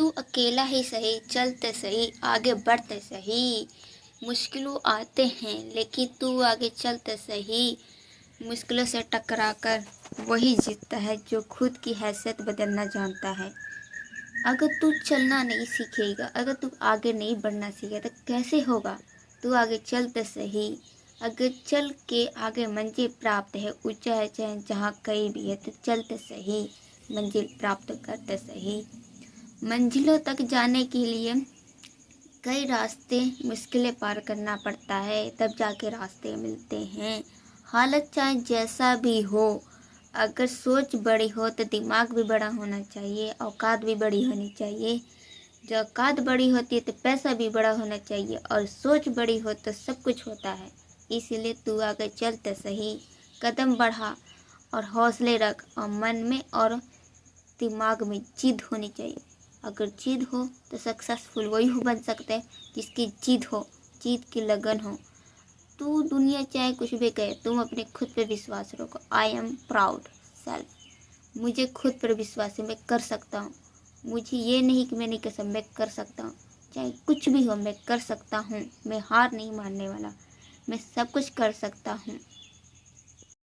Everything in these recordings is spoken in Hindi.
तू अकेला ही सही, चलते सही, आगे बढ़ते सही। मुश्किलों आते हैं लेकिन तू आगे चलते सही। मुश्किलों से टकरा कर वही जीतता है जो खुद की हैसियत बदलना जानता है। अगर तू चलना नहीं सीखेगा, अगर तू आगे नहीं बढ़ना सीखेगा तो कैसे होगा। तू आगे चलते सही। अगर चल के आगे मंजिल प्राप्त है, ऊंचा है चाहे जहाँ कहीं भी है, तो चलते सही, मंजिल प्राप्त करते सही। मंजिलों तक जाने के लिए कई रास्ते मुश्किलें पार करना पड़ता है, तब जाके रास्ते मिलते हैं। हालत चाहे जैसा भी हो, अगर सोच बड़ी हो तो दिमाग भी बड़ा होना चाहिए, औकात भी बड़ी होनी चाहिए। जब औकात बड़ी होती है तो पैसा भी बड़ा होना चाहिए, और सोच बड़ी हो तो सब कुछ होता है। इसीलिए तू आगे चलते सही, कदम बढ़ा और हौसले रख, और मन में और दिमाग में जिद होनी चाहिए। अगर जिद हो तो सक्सेसफुल वही हो बन सकता है जिसकी जिद हो, जिद की लगन हो। तू दुनिया चाहे कुछ भी कहे, तुम अपने खुद पे विश्वास रखो। I am proud self. मुझे खुद पर विश्वास है, मैं कर सकता हूँ। मुझे ये नहीं कि मैं नहीं कर सकता, मैं कर सकता हूँ। चाहे कुछ भी हो मैं कर सकता हूँ। मैं हार नहीं मानने वाला, मैं सब कुछ कर सकता हूँ।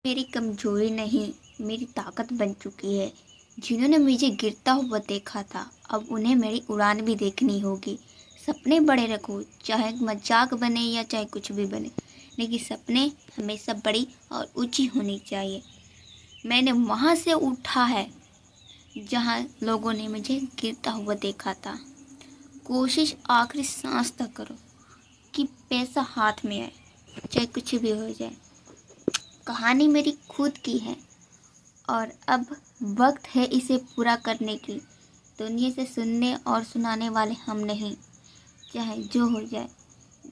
मेरी कमजोरी नहीं, मेरी ताकत बन चुकी है। जिन्होंने मुझे गिरता हुआ देखा था, अब उन्हें मेरी उड़ान भी देखनी होगी। सपने बड़े रखो, चाहे मजाक बने या चाहे कुछ भी बने, लेकिन सपने हमेशा बड़ी और ऊंची होनी चाहिए। मैंने वहाँ से उठा है जहाँ लोगों ने मुझे गिरता हुआ देखा था। कोशिश आखिरी सांस तक करो कि पैसा हाथ में आए, चाहे कुछ भी हो जाए। कहानी मेरी खुद की है और अब वक्त है इसे पूरा करने की। दुनिया से सुनने और सुनाने वाले हम नहीं। चाहे जो हो जाए,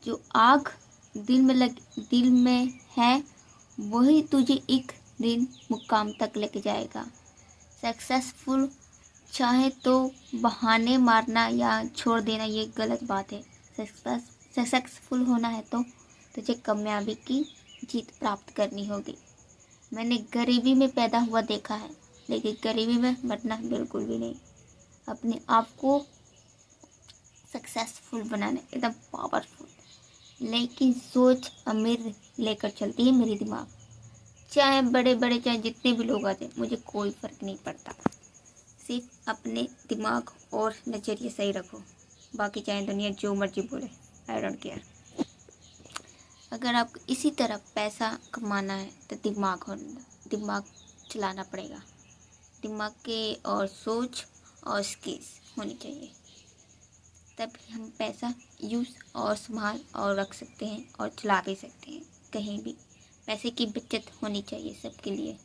जो आग दिल में है, वही तुझे एक दिन मुकाम तक लेके जाएगा। सक्सेसफुल चाहे तो बहाने मारना या छोड़ देना ये गलत बात है। सक्सेसफुल होना है तो तुझे कामयाबी की जीत प्राप्त करनी होगी। मैंने गरीबी में पैदा हुआ देखा है, लेकिन गरीबी में मरना बिल्कुल भी नहीं। अपने आप को सक्सेसफुल बनाना एकदम पावरफुल, लेकिन सोच अमीर लेकर चलती है मेरी दिमाग। चाहे बड़े बड़े चाहे जितने भी लोग आ जाए, मुझे कोई फ़र्क नहीं पड़ता। सिर्फ अपने दिमाग और नज़रिए सही रखो, बाकी चाहे दुनिया जो मर्जी बोले, आई डोंट केयर। अगर आपको इसी तरह पैसा कमाना है तो दिमाग चलाना पड़ेगा। दिमाग के और सोच और स्किल्स होनी चाहिए, तभी हम पैसा यूज़ और संभाल और रख सकते हैं और चला भी सकते हैं कहीं भी। पैसे की बचत होनी चाहिए सबके लिए।